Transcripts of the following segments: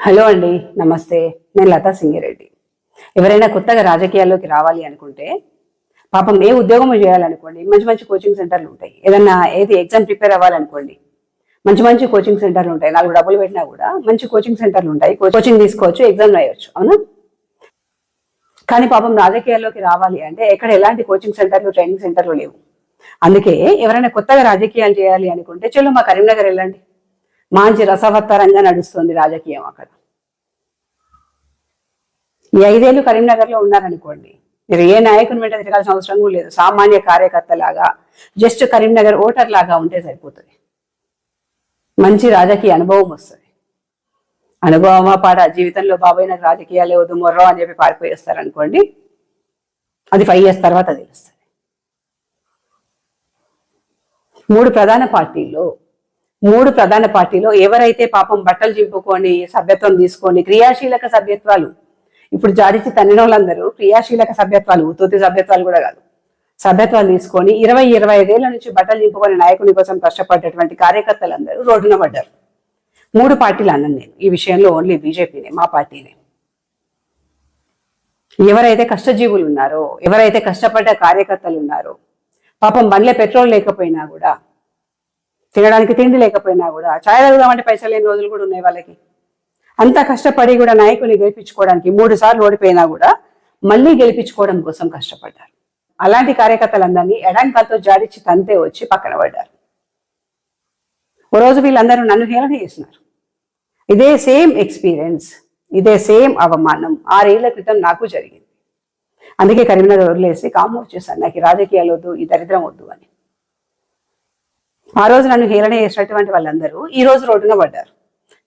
Hello అండి, నమస్తే. నేను లతా సింగిరెడ్డి. ఎవరైనా కొత్తగా రాజకీయాల్లోకి రావాలి అనుకుంటే పాపం ఏ ఉద్యోగం చేయాలనుకోండి, మంచి మంచి కోచింగ్ సెంటర్లు ఉంటాయి. ఏదన్నా ఎగ్జామ్ ప్రిపేర్ అవ్వాలనుకోండి, మంచి మంచి కోచింగ్ సెంటర్లు ఉంటాయి. 4 డబ్బులు పెట్టినా కూడా మంచి కోచింగ్ సెంటర్లు ఉంటాయి. కోచింగ్ తీసుకోవచ్చు, ఎగ్జామ్ రాయొచ్చు, అవునా? కానీ పాపం రాజకీయాల్లోకి రావాలి అంటే ఎక్కడ ఎలాంటి కోచింగ్ సెంటర్లు, ట్రైనింగ్ సెంటర్లు లేవు. అందుకే ఎవరైనా కొత్తగా రాజకీయాలు చేయాలి అనుకుంటే చలో మా కరీంనగర్ వెళ్ళండి, మంచి రసవత్తరంగా నడుస్తుంది రాజకీయం అక్కడ. ఈ 5 ఏళ్ళు కరీంనగర్లో ఉన్నారనుకోండి, మీరు ఏ నాయకుని వెంట తిరగాల్సిన అవసరం కూడా లేదు. సామాన్య కార్యకర్త లాగా, జస్ట్ కరీంనగర్ ఓటర్ లాగా ఉంటే సరిపోతుంది. మంచి రాజకీయ అనుభవం వస్తుంది. అనుభవమా పాట జీవితంలో బాబాయ్ నాకు రాజకీయాలే వద్దు మొర్రో అని చెప్పి పారిపోయేస్తారనుకోండి, అది 5 years తర్వాత తెలుస్తుంది. 3 ప్రధాన పార్టీలో ఎవరైతే పాపం బట్టలు చింపుకొని సభ్యత్వం తీసుకొని క్రియాశీలక సభ్యత్వాలు ఇప్పుడు జాడిచి తన్నిన వాళ్ళందరూ క్రియాశీలక సభ్యత్వాలు, ఉత్తుతి సభ్యత్వాలు కూడా కాదు, సభ్యత్వాలు తీసుకొని 20-25 ఏళ్ల నుంచి బట్టలు చింపుకొని నాయకుని కోసం కష్టపడ్డటువంటి కార్యకర్తలందరూ రోడ్డున పడ్డారు. 3 పార్టీలు అన్నాను నేను ఈ విషయంలో, ఓన్లీ బీజేపీనే, మా పార్టీనే. ఎవరైతే కష్టజీవులు ఉన్నారో, ఎవరైతే కష్టపడ్డ కార్యకర్తలు ఉన్నారో, పాపం బండ్లే పెట్రోల్ లేకపోయినా కూడా, తినడానికి తిండి లేకపోయినా కూడా, ఛాయ్ తాగుదామంటే పైసలు లేని రోజులు కూడా ఉన్నాయి వాళ్ళకి. అంత కష్టపడి కూడా నాయకుని గెలిపించుకోవడానికి 3 సార్లు ఓడిపోయినా కూడా మళ్ళీ గెలిపించుకోవడం కోసం కష్టపడ్డారు. అలాంటి కార్యకర్తలందరినీ ఎడాంకాలతో జాడిచ్చి తంతే వచ్చి పక్కన పడ్డారు. ఓ రోజు వీళ్ళందరూ నన్ను హేళన చేసినారు. ఇదే సేమ్ ఎక్స్పీరియన్స్, ఇదే సేమ్ అవమానం 6 ఏళ్ల క్రితం నాకు జరిగింది. అందుకే కరీంనగర్ వదిలేసి కాము వచ్చేసాను. నాకు రాజకీయాలు వద్దు, ఈ దరిద్రం వద్దు అని. ఆ రోజు నన్ను హేళన చేసినటువంటి వాళ్ళందరూ ఈ రోజు రోడ్డున పడ్డారు.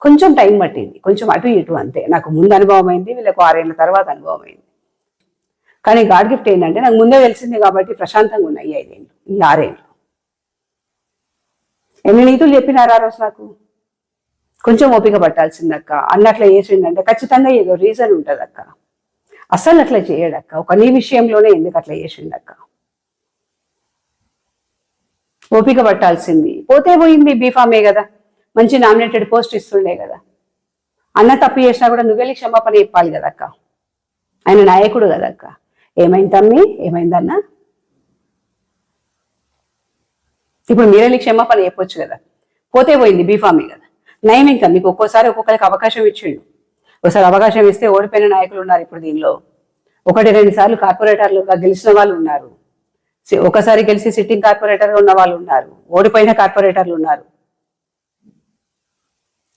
కొంచెం టైం పట్టింది, కొంచెం అటు ఇటు అంతే. నాకు ముందు అనుభవం అయింది, వీళ్ళకు 6 ఏళ్ల తర్వాత అనుభవం అయింది. కానీ గాడ్ గిఫ్ట్ ఏంటంటే నాకు ముందే తెలిసింది కాబట్టి ప్రశాంతంగా ఉన్నాయి 5 ఏళ్ళు, ఈ 6 ఏళ్ళు. ఎన్ని నీతులు చెప్పినారు ఆ రోజు నాకు. కొంచెం ఓపిక పట్టాల్సిందక్క, అన్నట్లా చేసిండంటే ఖచ్చితంగా ఏదో రీజన్ ఉంటుంది అక్క. అసలు అట్లా చేయడక్క, ఒక నీ విషయంలోనే ఎందుకు అట్లా చేసిండక్క. ఓపిక పట్టాల్సింది. పోతే పోయింది, బీఫామే కదా, మంచి నామినేటెడ్ పోస్ట్ ఇస్తుండే కదా. అన్న తప్పు చేసినా కూడా నువ్వెళ్ళి క్షమాపణ చెప్పాలి కదక్క. ఆయన నాయకుడు కదక్క. ఏమైంది తమ్మి, ఏమైందన్నా? ఇప్పుడు మీరెళ్ళి క్షమాపణ చెప్పొచ్చు కదా. పోతే పోయింది, బీఫామే కదా. నయం ఇంకా మీకు ఒక్కోసారి ఒక్కొక్కరికి అవకాశం ఇచ్చిండు. ఒకసారి అవకాశం ఇస్తే ఓడిపోయిన నాయకులు ఉన్నారు ఇప్పుడు దీనిలో. 1-2 సార్లు కార్పొరేటర్లుగా గెలిచిన వాళ్ళు ఉన్నారు. ఒకసారి గెలిచి సిట్టింగ్ కార్పొరేటర్గా ఉన్న వాళ్ళు ఉన్నారు. ఓడిపోయిన కార్పొరేటర్లు ఉన్నారు.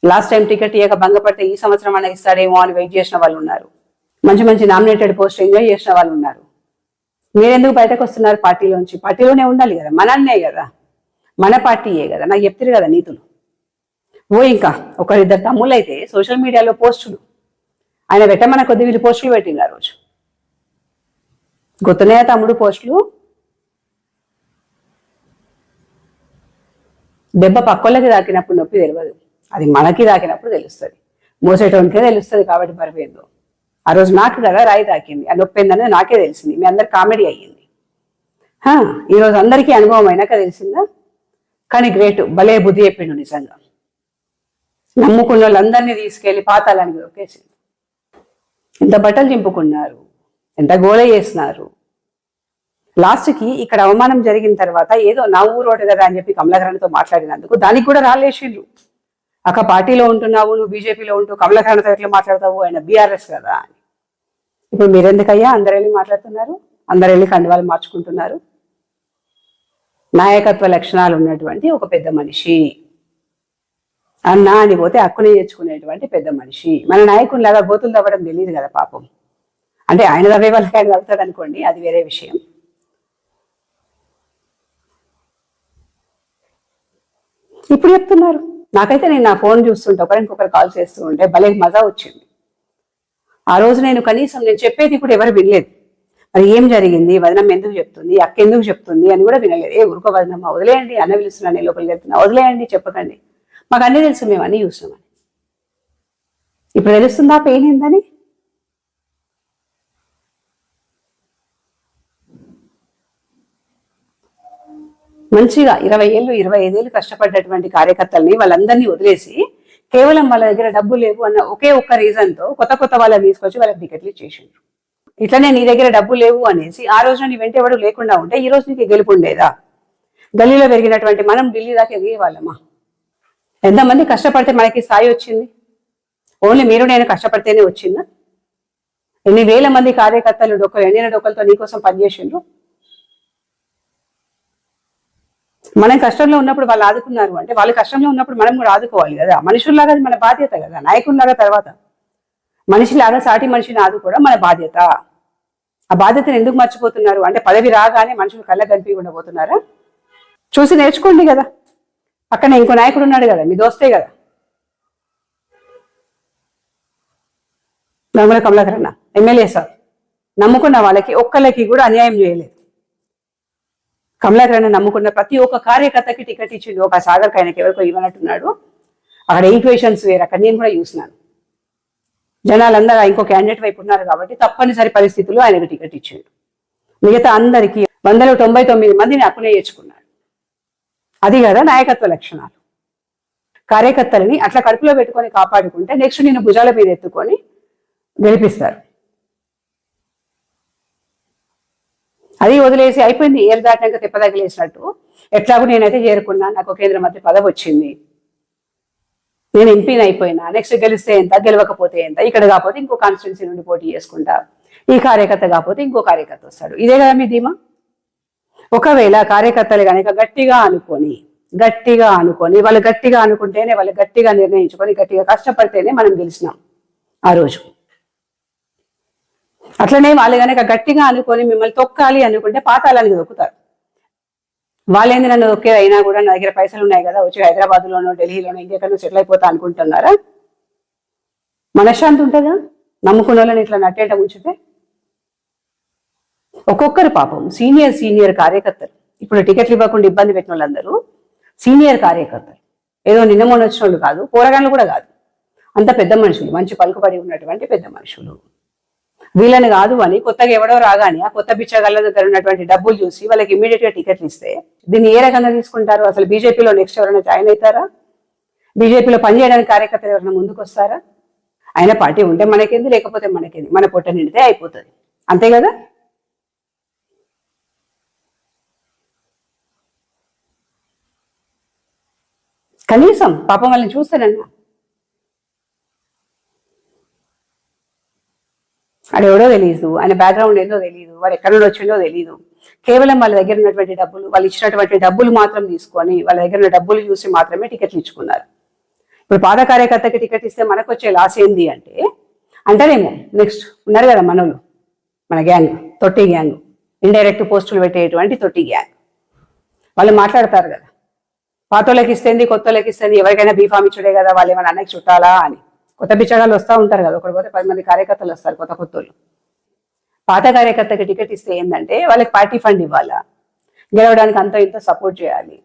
లాస్ట్ టైం టికెట్ ఇయ్యక భంగపడితే ఈ సంవత్సరం అన్న ఇస్తాడేమో అని వెయిట్ చేసిన వాళ్ళు ఉన్నారు. మంచి మంచి నామినేటెడ్ పోస్ట్ ఎంజాయ్ చేసిన వాళ్ళు ఉన్నారు. మీరెందుకు బయటకు వస్తున్నారు పార్టీలోంచి? పార్టీలోనే ఉండాలి కదా, మన అన్నే కదా, మన పార్టీయే కదా. నాకు చెప్తారు కదా నీతులు. ఇంకా 1-2 తమ్ముళ్ళు అయితే సోషల్ మీడియాలో పోస్టులు ఆయన పెట్టమన్న కొద్ది వీళ్ళు పోస్టులు పెట్టింది ఆ రోజు. గుర్తున్నాయా తమ్ముడు పోస్టులు? దెబ్బ పక్కోళ్ళకి తాకినప్పుడు నొప్పి తెలియదు, అది మనకి తాకినప్పుడు తెలుస్తుంది. మోసేటోనికే తెలుస్తుంది కాబట్టి పరిపోయిందో. ఆ రోజు నాకు కదా రాయి తాకింది, ఆ నొప్పి ఏందనేది నాకే తెలిసింది. మీ అందరు కామెడీ అయ్యింది. ఈరోజు అందరికీ అనుభవం అయినాక తెలిసిందా? కానీ గ్రేట్, భలే బుద్ధి చెప్పిండు నిజంగా. నమ్ముకున్న వాళ్ళందరినీ తీసుకెళ్లి పాతాలని ఒకేసింది. ఎంత బట్టలు చింపుకున్నారు, ఎంత గోళ చేసినారు. లాస్ట్కి ఇక్కడ అవమానం జరిగిన తర్వాత ఏదో నా ఊరోడు కదా అని చెప్పి కమలాకరణతో మాట్లాడినందుకు దానికి కూడా రాళ్ళేసిండ్రు. అక్క పార్టీలో ఉంటున్నావు, నువ్వు బీజేపీలో ఉంటూ కమలాకరణతో ఎట్లా మాట్లాడతావు, ఆయన బీఆర్ఎస్ కదా అని. ఇప్పుడు మీరెందుకయ్యా అందరు వెళ్ళి మాట్లాడుతున్నారు, అందరు వెళ్ళి కండువాలు మార్చుకుంటున్నారు? నాయకత్వ లక్షణాలు ఉన్నటువంటి ఒక పెద్ద మనిషి, అన్నా అని పోతే హక్కుని చేర్చుకునేటువంటి పెద్ద మనిషి. మన నాయకునిలాగా గోతులు తవ్వడం తెలియదు కదా పాపం. అంటే ఆయన తవ్వే వాళ్ళకి ఆయన తవ్వుతాడు అనుకోండి, అది వేరే విషయం. ఇప్పుడు చెప్తున్నారు. నాకైతే నేను నా ఫోన్ చూస్తుంటే ఒకరికొకరు కాల్ చేస్తూ ఉంటే భలే మజా వచ్చింది. ఆ రోజు నేను కనీసం నేను చెప్పేది కూడా ఎవరు వినలేదు. మరి ఏం జరిగింది, వదనమ్మ ఎందుకు చెప్తుంది, అక్క ఎందుకు చెప్తుంది అని కూడా వినలేదు. ఊరుకో వదనమ్మ, వదిలేయండి, అన్న పిలుస్తున్నా, నేను లోపలికి వెళ్తున్నా, వదిలేయండి, చెప్పకండి, మాకు అన్నీ తెలుసు, మేము అన్నీ చూసినామని. ఇప్పుడు తెలుస్తుందా పెయిన్ ఏందని? మంచిగా 20 ఏళ్ళు 25 ఏళ్ళు కష్టపడ్డటువంటి కార్యకర్తల్ని వాళ్ళందరినీ వదిలేసి కేవలం వాళ్ళ దగ్గర డబ్బు లేవు అన్న ఒకే ఒక్క రీజన్ తో కొత్త కొత్త వాళ్ళని తీసుకొచ్చి వాళ్ళకి టికెట్లు ఇచ్చేసిండ్రు. ఇట్లనే నీ దగ్గర డబ్బు లేవు అనేసి ఆ రోజున నీ వెంట ఎవడు లేకుండా ఉంటే ఈ రోజు నీకు గెలుపు ఉండేదా? గల్లీలో పెరిగినటువంటి మనం ఢిల్లీ దాకా ఎదిగే వాళ్ళమా? ఎంతమంది కష్టపడితే మనకి స్థాయి వచ్చింది? ఓన్లీ మీరు నేను కష్టపడితేనే వచ్చిందా? ఎన్ని వేల మంది కార్యకర్తలు ఎండిన డొక్కలతో నీకోసం పనిచేసిండ్రు. మనం కష్టంలో ఉన్నప్పుడు వాళ్ళు ఆదుకున్నారు అంటే వాళ్ళు కష్టంలో ఉన్నప్పుడు మనం కూడా ఆదుకోవాలి కదా. మనుషుల్లాగా మన బాధ్యత కదా, నాయకుల్లాగా తర్వాత మనిషిలాగా సాటి మనిషిని ఆదుకోవడం మన బాధ్యత. ఆ బాధ్యతను ఎందుకు మర్చిపోతున్నారు అంటే పదవి రాగానే మనుషులు కళ్ళ కనిపించకుండా పోతున్నారా? చూసి నేర్చుకోండి కదా. పక్కన ఇంకో నాయకుడు ఉన్నాడు కదా, మీ దోస్తే కదా, నమ్మల కమలాకర్ అన్న ఎమ్మెల్యే సార్. నమ్ముకున్న వాళ్ళకి ఒక్కళ్ళకి కూడా అన్యాయం చేయలేదు. కమలాకర్ అన్న నమ్ముకున్న ప్రతి ఒక్క కార్యకర్తకి టికెట్ ఇచ్చిండు. ఒక సాగర్కి ఆయనకి ఎవరికో ఇవ్వనట్టున్నాడు. అక్కడ ఈక్వేషన్స్ వేరు, అక్కడ నేను కూడా చూసినాను. జనాలందరూ ఇంకో క్యాండిడేట్ వైపు ఉన్నారు కాబట్టి తప్పనిసరి పరిస్థితుల్లో ఆయనకు టికెట్ ఇచ్చిండు. మిగతా అందరికీ 199 మందిని అప్పునే చేర్చుకున్నాడు. అది కదా నాయకత్వ లక్షణాలు. కార్యకర్తలని అట్లా కడుపులో పెట్టుకొని కాపాడుకుంటే నెక్స్ట్ నేను భుజాల మీద ఎత్తుకొని గెలిపిస్తారు. అది వదిలేసి అయిపోయింది, ఏరు దాటినాక తిప్పదగిలేసినట్టు ఎట్లాగూ నేనైతే చేరుకున్నా, నాకు కేంద్ర మంత్రి పదవి వచ్చింది, నేను ఎంపీని అయిపోయినా, నెక్స్ట్ గెలిస్తే ఎంత, గెలవకపోతే ఎంత, ఇక్కడ కాకపోతే ఇంకో కాన్స్టిట్యున్సీ నుండి పోటీ చేసుకుంటా, ఈ కార్యకర్త కాకపోతే ఇంకో కార్యకర్త వస్తాడు. ఇదే కదా మీ ధీమా. ఒకవేళ కార్యకర్తలు కనుక గట్టిగా అనుకొని వాళ్ళు గట్టిగా అనుకుంటేనే, వాళ్ళు గట్టిగా నిర్ణయించుకొని గట్టిగా కష్టపడితేనే మనం గెలిచినాం ఆ రోజు. అట్లనే వాళ్ళు కనుక గట్టిగా అనుకొని మిమ్మల్ని తొక్కాలి అనుకుంటే పాతాళానికి దొక్కుతారు. వాళ్ళేంది నన్ను ఒకే అయినా కూడా నా దగ్గర పైసలు ఉన్నాయి కదా, వచ్చి హైదరాబాద్లోనో ఢిల్లీలోనో ఇంకెక్కడో సెటిల్ అయిపోతా అనుకుంటున్నారా? మనశ్శాంతి ఉంటుందా నమ్ముకున్న వాళ్ళని ఇట్లా నట్టేట ఉంచితే? ఒక్కొక్కరు పాపం సీనియర్ కార్యకర్తలు, ఇప్పుడు టికెట్లు ఇవ్వకుండా ఇబ్బంది పెట్టిన వాళ్ళందరూ సీనియర్ కార్యకర్తలు. ఏదో నిన్న మొన్న వచ్చిన వాళ్ళు కాదు, పోరగాళ్ళు కూడా కాదు, అంత పెద్ద మనుషులు, మంచి పలుకుబడి ఉన్నటువంటి పెద్ద మనుషులు. వీళ్ళని కాదు అని కొత్తగా ఎవడో రాగానే ఆ కొత్త బిచ్చగాళ్ళ దగ్గర ఉన్నటువంటి డబ్బులు చూసి వాళ్ళకి ఇమీడియట్ గా టికెట్లు ఇస్తే దీన్ని ఏ రకంగా తీసుకుంటారు? అసలు బీజేపీలో నెక్స్ట్ ఎవరైనా జాయిన్ అవుతారా? బీజేపీలో పనిచేయడానికి కార్యకర్తలు ఎవరైనా ముందుకు వస్తారా? ఆయన పార్టీ ఉంటే మనకేంది, లేకపోతే మనకేంది, మన పొట్ట నిండితే అయిపోతుంది, అంతే కదా. కనీసం పాపం వాళ్ళని చూస్తానన్నా వాడు ఎవడో తెలియదు, ఆయన బ్యాక్గ్రౌండ్ ఏదో తెలియదు, వాడు ఎక్కడ నుండి వచ్చిందో తెలియదు. కేవలం వాళ్ళ దగ్గర ఉన్నటువంటి డబ్బులు, వాళ్ళు ఇచ్చినటువంటి డబ్బులు మాత్రం తీసుకొని వాళ్ళ దగ్గర ఉన్న డబ్బులు చూసి మాత్రమే టికెట్లు ఇచ్చుకున్నారు. ఇప్పుడు పాత కార్యకర్తకి టికెట్ ఇస్తే మనకు వచ్చే లాస్ ఏంది అంటే అంటారేమో, నెక్స్ట్ ఉన్నారు కదా మనోళ్ళు, మన గ్యాంగ్, తొట్టి గ్యాంగ్, ఇండైరెక్ట్ పోస్టులు పెట్టేటువంటి తొట్టి గ్యాంగ్, వాళ్ళు మాట్లాడతారు కదా, పాతోళ్ళకి ఇస్తేంది కొత్తోళ్ళకి ఇస్తుంది, ఎవరికైనా బీఫామ్ ఇచ్చుడే కదా, వాళ్ళు ఏమైనా అన్నకి చుట్టాలా అని. కొత్త బిచ్చగాళ్ళు వస్తూ ఉంటారు కదా, ఒకటి పోతే 10 మంది కార్యకర్తలు వస్తారు కొత్తోళ్ళు. పాత కార్యకర్తకి టికెట్ ఇస్తే ఏంటంటే వాళ్ళకి పార్టీ ఫండ్ ఇవ్వాలా, గెలవడానికి అంత ఇంత సపోర్ట్ చేయాలి,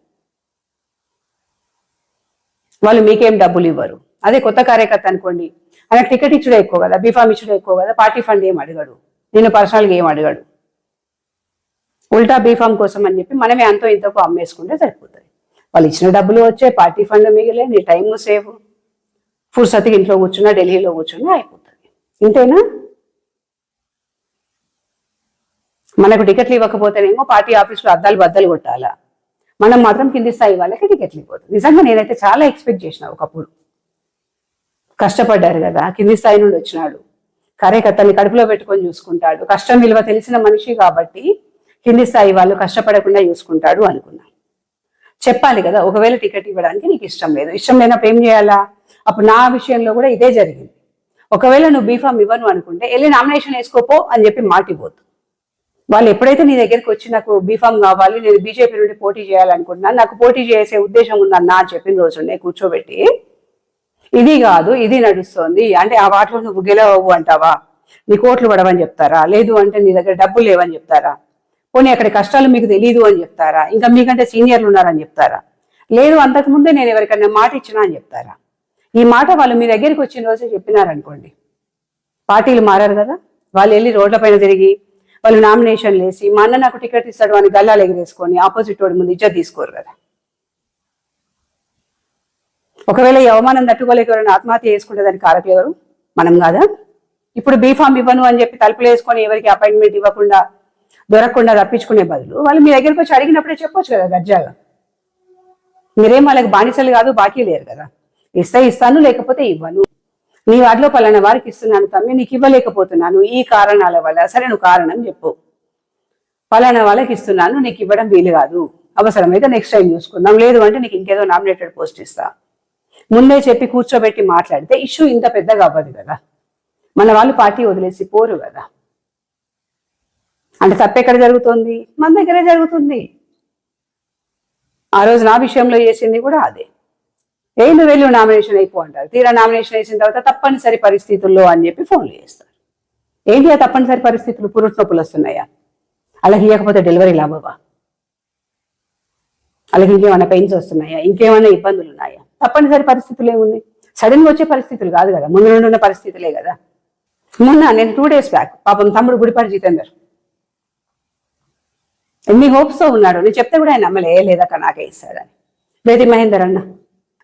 వాళ్ళు మీకేం డబ్బులు ఇవ్వరు. అదే కొత్త కార్యకర్త అనుకోండి, ఆయనకు టికెట్ ఇచ్చుడే ఎక్కువ కదా, బీఫామ్ ఇచ్చుడే ఎక్కువ కదా, పార్టీ ఫండ్ ఏం అడగడు, నేను పర్సనల్గా ఏం అడగడు, ఉల్టా బీఫామ్ కోసం అని చెప్పి మనమే అంతో ఇంతకు అమ్మేసుకుంటే సరిపోతుంది. వాళ్ళు ఇచ్చిన డబ్బులు వచ్చే, పార్టీ ఫండ్ మిగిలే, నీ టైం సేవ్, ఫుర్సతికి ఇంట్లో కూర్చున్నా ఢిల్లీలో కూర్చున్నా అయిపోతుంది. ఇంతేనా? మనకు టికెట్లు ఇవ్వకపోతేనేమో పార్టీ ఆఫీసులో అద్దాలు బద్దలు కొట్టాలా, మనం మాత్రం కింది స్థాయి వాళ్ళకి టికెట్లు ఇవ్వదు. నిజంగా నేనైతే చాలా ఎక్స్పెక్ట్ చేసిన, ఒకప్పుడు కష్టపడ్డారు కదా, కింది స్థాయి నుండి వచ్చినాడు, కార్యకర్తల్ని కడుపులో పెట్టుకొని చూసుకుంటాడు, కష్టం విలువ తెలిసిన మనిషి కాబట్టి కింది స్థాయి వాళ్ళు కష్టపడకుండా చూసుకుంటాడు అనుకున్నా. చెప్పాలి కదా, ఒకవేళ టికెట్ ఇవ్వడానికి నీకు ఇష్టం లేదు, ఇష్టం లేనప్పుడు ఏం చేయాలా? అప్పుడు నా విషయంలో కూడా ఇదే జరిగింది. ఒకవేళ నువ్వు బీఫామ్ ఇవ్వను అనుకుంటే వెళ్ళి నామినేషన్ వేసుకోపో అని చెప్పి మాట ఇవ్వద్దు. వాళ్ళు ఎప్పుడైతే నీ దగ్గరికి వచ్చి నాకు బీఫామ్ కావాలి, నేను బీజేపీ నుండి పోటీ చేయాలనుకుంటున్నాను, నాకు పోటీ చేసే ఉద్దేశం ఉందన్నా అని చెప్పిన రోజునే కూర్చోబెట్టి, ఇది కాదు ఇది నడుస్తోంది అంటే ఆ వాటిలో నువ్వు గెలవవు అంటావా, నీ కోట్లు పడవని చెప్తారా, లేదు అంటే నీ దగ్గర డబ్బులు లేవని చెప్తారా, పోనీ అక్కడ కష్టాలు మీకు తెలియదు అని చెప్తారా, ఇంకా మీకంటే సీనియర్లు ఉన్నారని చెప్తారా, లేదు అంతకుముందే నేను ఎవరికైనా మాట ఇచ్చినా అని చెప్తారా? ఈ మాట వాళ్ళు మీ దగ్గరికి వచ్చిన రోజే చెప్పినారనుకోండి, పార్టీలు మారారు కదా, వాళ్ళు వెళ్ళి రోడ్ల పైన తిరిగి వాళ్ళు నామినేషన్లు వేసి మా అన్న నాకు టికెట్ ఇస్తాడు అని గల్లాలు ఎగిరేసుకొని ఆపోజిట్ వాడి ముందు ఇజ్జత్ తీసుకోరు కదా. ఒకవేళ ఈ అవమానం తట్టుకోలేక ఎవరైనా ఆత్మహత్య చేసుకుంటే దానికి కారకులు ఎవరు? మనం కాదా? ఇప్పుడు బీఫామ్ ఇవ్వను అని చెప్పి తలుపులు వేసుకొని ఎవరికి అపాయింట్మెంట్ ఇవ్వకుండా దొరకకుండా తప్పించుకునే బదులు వాళ్ళు మీ దగ్గరికి వచ్చి అడిగినప్పుడే చెప్పొచ్చు కదా దర్జాగా. మీరేం వాళ్ళకి బానిసలు కాదు, బాకీ లేరు కదా. ఇస్తే ఇస్తాను, లేకపోతే ఇవ్వను. నీ వాటిలో పలానా వారికి ఇస్తున్నాను తమ్మి, నీకు ఇవ్వలేకపోతున్నాను ఈ కారణాల వల్ల. సరే, నువ్వు కారణం చెప్పు. పలానా వాళ్ళకి ఇస్తున్నాను, నీకు ఇవ్వడం వీలు కాదు, అవసరమైతే నెక్స్ట్ టైం చూసుకుందాం, లేదు అంటే నీకు ఇంకేదో నామినేటెడ్ పోస్ట్ ఇస్తా. ముందే చెప్పి కూర్చోబెట్టి మాట్లాడితే ఇష్యూ ఇంత పెద్దగా అవ్వదు కదా. మన వాళ్ళు పార్టీ వదిలేసి పోరు కదా. అంటే తప్పెక్కడ జరుగుతుంది? మన దగ్గరే జరుగుతుంది. ఆ రోజు నా విషయంలో చేసింది కూడా అదే. నువ్వు వెళ్ళి నామినేషన్ అయిపో అంటారు. తీరా నామినేషన్ వేసిన తర్వాత తప్పనిసరి పరిస్థితుల్లో అని చెప్పి ఫోన్లు చేస్తారు. ఏంటి ఆ తప్పనిసరి పరిస్థితులు? పురుట్ నొప్పులు వస్తున్నాయా? అలాగే ఇవ్వకపోతే డెలివరీ లాభవా? అలాగే ఇంకేమైనా పెయిన్స్ వస్తున్నాయా? ఇంకేమైనా ఇబ్బందులు ఉన్నాయా? తప్పనిసరి పరిస్థితులు ఏముంది? సడన్ గా వచ్చే పరిస్థితులు కాదు కదా, ముందు నుండి ఉన్న పరిస్థితులే కదా. మొన్న నేను 2 days బ్యాక్ పాపం తమ్ముడు గుడిపాటి జితేందర్ ఎన్ని హోప్స్ తో ఉన్నాడు. నేను చెప్తే కూడా ఆయన నమ్మలే, లేదక్క నాకే ఇస్తాడని. బేతి మహేందర్ అన్న,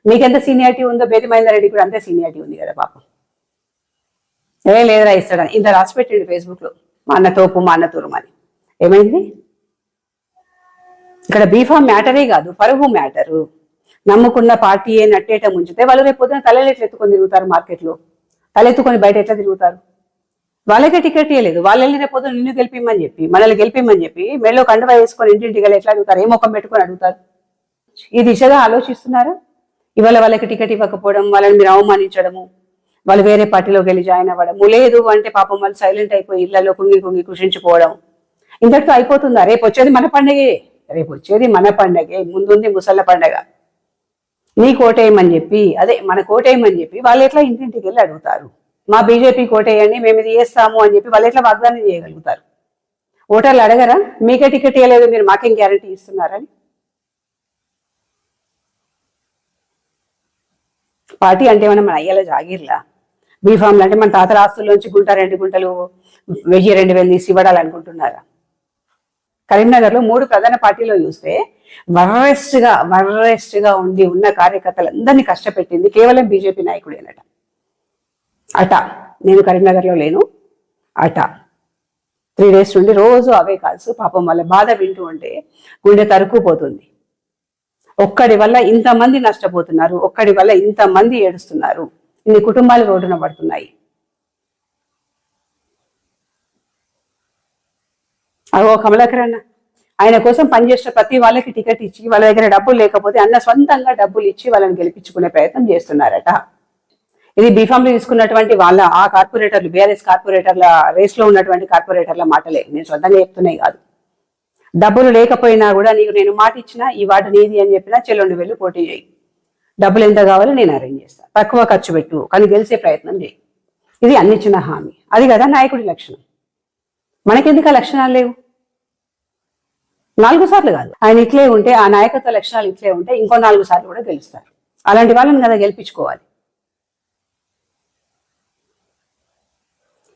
మీకెంత సీనియారిటీ ఉందో బేతి మహేందర్ రెడ్డి కూడా అంతే సీనియారిటీ ఉంది కదా పాపం. లేదరా ఇస్తాడని ఇంత రాసి పెట్టిండు ఫేస్బుక్ లో, మా అన్న తోపు, మా అన్న తురుమని. ఏమైంది? ఇక్కడ బీఫామ్ మ్యాటరే కాదు, పరువు మ్యాటరు. నమ్ముకున్న పార్టీ నట్టేట ముంచితే వాళ్ళు రేపు పొద్దున తలెట్లు ఎత్తుకొని తిరుగుతారు మార్కెట్లో. తలెత్తుకొని బయట ఎట్లా తిరుగుతారు? వాళ్ళకే టికెట్ ఇవ్వలేదు, వాళ్ళు వెళ్ళి రేపు పొద్దున నిన్ను గెలిపిమ్మని చెప్పి, మనల్ని గెలిపిమ్మని చెప్పి మెళ్ళో కండువా వేసుకొని ఇంటింటికి ఎట్లా అడుగుతారు? ఏ ముఖం పెట్టుకొని అడుగుతారు? ఈ దిశగా ఆలోచిస్తున్నారా? ఇవాళ వాళ్ళకి టికెట్ ఇవ్వకపోవడం, వాళ్ళని మీరు అవమానించడము, వాళ్ళు వేరే పార్టీలోకి వెళ్ళి జాయిన్ అవ్వడము, లేదు అంటే పాపం వాళ్ళు సైలెంట్ అయిపోయి ఇళ్లలో కుంగి కుంగి కృషించిపోవడం, ఇంతటితో అయిపోతుందా? రేపు వచ్చేది మన పండగే, రేపు వచ్చేది మన పండగే. ముందుంది ముసళ్ళ పండగ. నీ కోటేయమని చెప్పి, అదే మన కోటేయమని చెప్పి వాళ్ళు ఎట్లా ఇంటింటికి వెళ్ళి అడుగుతారు? మా బీజేపీ కోటేయండి, మేము ఇది చేస్తాము అని చెప్పి వాళ్ళు ఎట్లా వాగ్దానం చేయగలుగుతారు? ఓటర్లు అడగరా మీకే టికెట్ ఇవ్వలేదు, మీరు మాకేం గ్యారంటీ ఇస్తున్నారని? పార్టీ అంటే ఏమన్నా మన అయ్యేలా జాగిర్లా? బీఫామ్లు అంటే మన తాతల ఆస్తుల్లోంచి గుంట 2 గుంటలు 1000-2000 తీసి ఇవ్వడాలనుకుంటున్నారా? కరీంనగర్ లో 3 ప్రధాన పార్టీలో చూస్తే వరెస్ట్ గా ఉండి ఉన్న కార్యకర్తలందరినీ కష్టపెట్టింది కేవలం బీజేపీ నాయకుడేనట. అట నేను కరీంనగర్ లో లేను, అట 3 days నుండి రోజు అవే కాల్సు. పాపం వాళ్ళ బాధ వింటూ ఉంటే గుండె తరుక్కుపోతుంది. ఒక్కడి వల్ల ఇంతమంది నష్టపోతున్నారు, ఒక్కడి వల్ల ఇంతమంది ఏడుస్తున్నారు, ఇన్ని కుటుంబాలు రోడ్డున పడుతున్నాయి. అగో కమలాకర్ అన్న, ఆయన కోసం పనిచేసిన ప్రతి వాళ్ళకి టికెట్ ఇచ్చి, వాళ్ళ దగ్గర డబ్బులు లేకపోతే అన్న సొంతంగా డబ్బులు ఇచ్చి వాళ్ళని గెలిపించుకునే ప్రయత్నం చేస్తున్నారట. ఇది బీఫామ్ లో తీసుకున్నటువంటి వాళ్ళ ఆ కార్పొరేటర్లు, బీఆర్ఎస్ కార్పొరేటర్ల రేస్ లో ఉన్నటువంటి కార్పొరేటర్ల మాటలే, నేను సొంతంగా చెప్తున్నాయి కాదు. డబ్బులు లేకపోయినా కూడా నీకు నేను మాట ఇచ్చినా ఈ వాటి నీది అని చెప్పినా చెల్లుండి వెళ్ళి పోటీ చేయి, డబ్బులు ఎంత కావాలో నేను అరేంజ్ చేస్తాను, తక్కువ ఖర్చు పెట్టు కానీ గెలిచే ప్రయత్నం చేయి. ఇది అన్నిచ్చిన హామీ. అది కదా నాయకుడి లక్షణం. మనకెందుకు ఆ లక్షణాలు లేవు? 4 సార్లు కాదు, ఆయన ఇట్లే ఉంటే, ఆ నాయకత్వ లక్షణాలు ఇట్లే ఉంటే ఇంకో 4 సార్లు కూడా గెలుస్తారు. అలాంటి వాళ్ళని కదా గెలిపించుకోవాలి.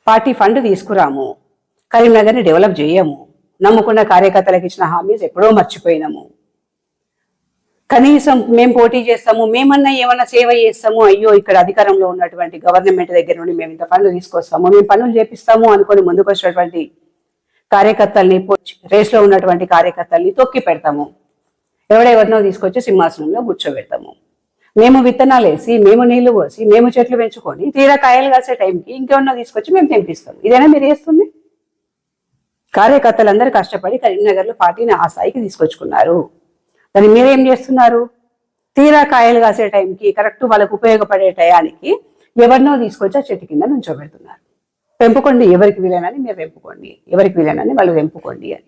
పార్టీ ఫండ్ తీసుకురాము, కరీంనగర్ని డెవలప్ చేయము, నమ్ముకున్న కార్యకర్తలకు ఇచ్చిన హామీస్ ఎప్పుడో మర్చిపోయినాము, కనీసం మేము పోటీ చేస్తాము, మేమన్నా ఏమన్నా సేవ చేస్తాము, అయ్యో ఇక్కడ అధికారంలో ఉన్నటువంటి గవర్నమెంట్ దగ్గర నుండి మేము ఇంత ఫండ్ తీసుకొస్తాము, మేము పనులు చేపిస్తాము అనుకొని ముందుకు వచ్చినటువంటి కార్యకర్తల్ని, రేస్లో ఉన్నటువంటి కార్యకర్తల్ని తొక్కి పెడతాము, ఎవరెవరినో తీసుకొచ్చి సింహాసనంలో కూర్చోబెడతాము. మేము విత్తనాలు వేసి, మేము నీళ్లు పోసి, మేము చెట్లు పెంచుకొని తీరా కాయలు కాసే టైంకి ఇంకెవరినో తీసుకొచ్చి మేము తెంపిస్తాము. ఇదేనా మీరు చేస్తుంది? కార్యకర్తలందరూ కష్టపడి కరీంనగర్లో పార్టీని ఆ స్థాయికి తీసుకొచ్చుకున్నారు. దాన్ని మీరేం చేస్తున్నారు? తీరా కాయలు కాసే టైంకి కరెక్ట్ వాళ్ళకు ఉపయోగపడే టయానికి ఎవరినో తీసుకొచ్చి ఆ చెట్టు కింద నుంచోబెడుతున్నారు. పెంపుకోండి, ఎవరికి వీలైనని మీరు పెంపుకోండి, ఎవరికి వీలైనని వాళ్ళు పెంపుకోండి అని.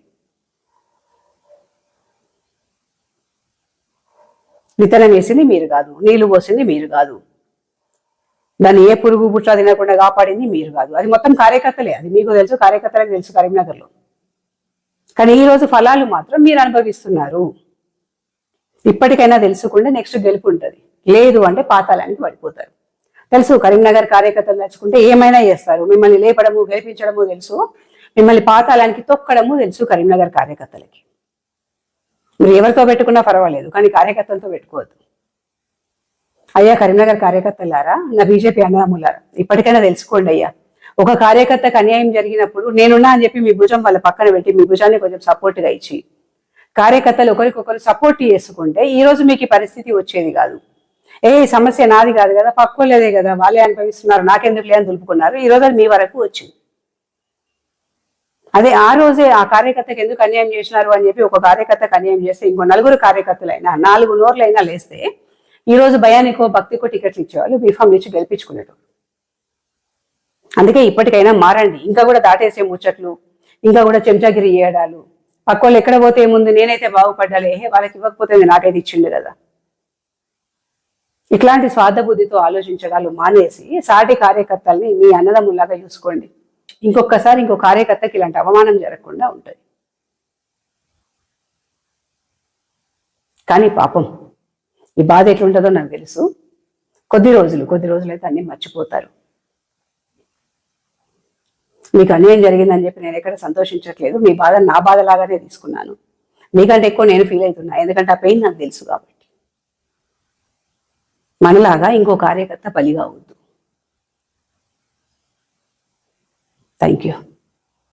విత్తనం వేసింది మీరు కాదు, నీళ్లు పోసింది మీరు కాదు, దాన్ని ఏ పురుగు పుట్ర తినకుండా కాపాడింది మీరు కాదు. అది మొత్తం కార్యకర్తలే, అది మీకు తెలుసు, కార్యకర్తలకు తెలుసు కరీంనగర్లో. కానీ ఈ రోజు ఫలాలు మాత్రం మీరు అనుభవిస్తున్నారు. ఇప్పటికైనా తెలుసుకుంటే నెక్స్ట్ గెలుపు ఉంటుంది, లేదు అంటే పాతాళానికి పడిపోతారు. తెలుసు కరీంనగర్ కార్యకర్తలు నడుచుకుంటే ఏమైనా చేస్తారు, మిమ్మల్ని లేపడము గెలిపించడము తెలుసు, మిమ్మల్ని పాతాళానికి తొక్కడము తెలుసు కరీంనగర్ కార్యకర్తలకి. మీరు ఎవరితో పెట్టుకున్నా పర్వాలేదు కానీ కార్యకర్తలతో పెట్టుకోవద్దు. అయ్యా కరీంనగర్ కార్యకర్తలారా, నా బీజేపీ అన్నదమ్ములారా, ఇప్పటికైనా తెలుసుకోండి అయ్యా. ఒక కార్యకర్తకు అన్యాయం జరిగినప్పుడు నేనున్నా అని చెప్పి మీ భుజం వాళ్ళ పక్కన పెట్టి మీ భుజాన్ని కొంచెం సపోర్ట్గా ఇచ్చి కార్యకర్తలు ఒకరికొకరు సపోర్ట్ చేసుకుంటే ఈ రోజు మీకు ఈ పరిస్థితి వచ్చేది కాదు. ఈ సమస్య నాది కాదు కదా, పక్కోలేదే కదా, వాళ్ళే అనుభవిస్తున్నారు, నాకెందుకు లేని దులుపుకున్నారు. ఈ రోజు అది మీ వరకు వచ్చింది. అదే ఆ రోజే ఆ కార్యకర్తకు ఎందుకు అన్యాయం చేసినారు అని చెప్పి ఒక కార్యకర్తకు అన్యాయం చేస్తే ఇంకో నలుగురు కార్యకర్తలైనా 4 నోర్లైనా లేస్తే ఈ రోజు భయానికో భక్తికో టికెట్లు ఇచ్చేవాళ్ళు, బీఫామ్ ఇచ్చి గెలిపించుకునేటోళ్ళు. అందుకే ఇప్పటికైనా మారండి. ఇంకా కూడా దాటేసే ముచ్చట్లు, ఇంకా కూడా చెంచాగిరి చేయడాలు, పక్కోళ్ళు ఎక్కడ పోతే ఏముంది, నేనైతే బాగుపడ్డాలే, వాళ్ళకి ఇవ్వకపోతే నాకైతే ఇచ్చిండు కదా, ఇట్లాంటి స్వార్థ బుద్ధితో ఆలోచించడాలు మానేసి సాటి కార్యకర్తల్ని మీ అన్నదమ్ముల్లాగా చూసుకోండి. ఇంకొకసారి ఇంకో కార్యకర్తకి ఇలాంటి అవమానం జరగకుండా ఉంటుంది. కానీ పాపం ఈ బాధ ఎట్లుంటుందో నాకు తెలుసు. కొద్ది రోజులు అయితే అన్ని మర్చిపోతారు. మీకు అన్యాయం జరిగిందని చెప్పి నేను ఎక్కడ సంతోషించట్లేదు. మీ బాధ నా బాధలాగానే తీసుకున్నాను. మీకంటే ఎక్కువ నేను ఫీల్ అవుతున్నా, ఎందుకంటే ఆ పెయిన్ నాకు తెలుసు కాబట్టి. మనలాగా ఇంకో కార్యకర్త బలిగా అవద్దు. Thank you.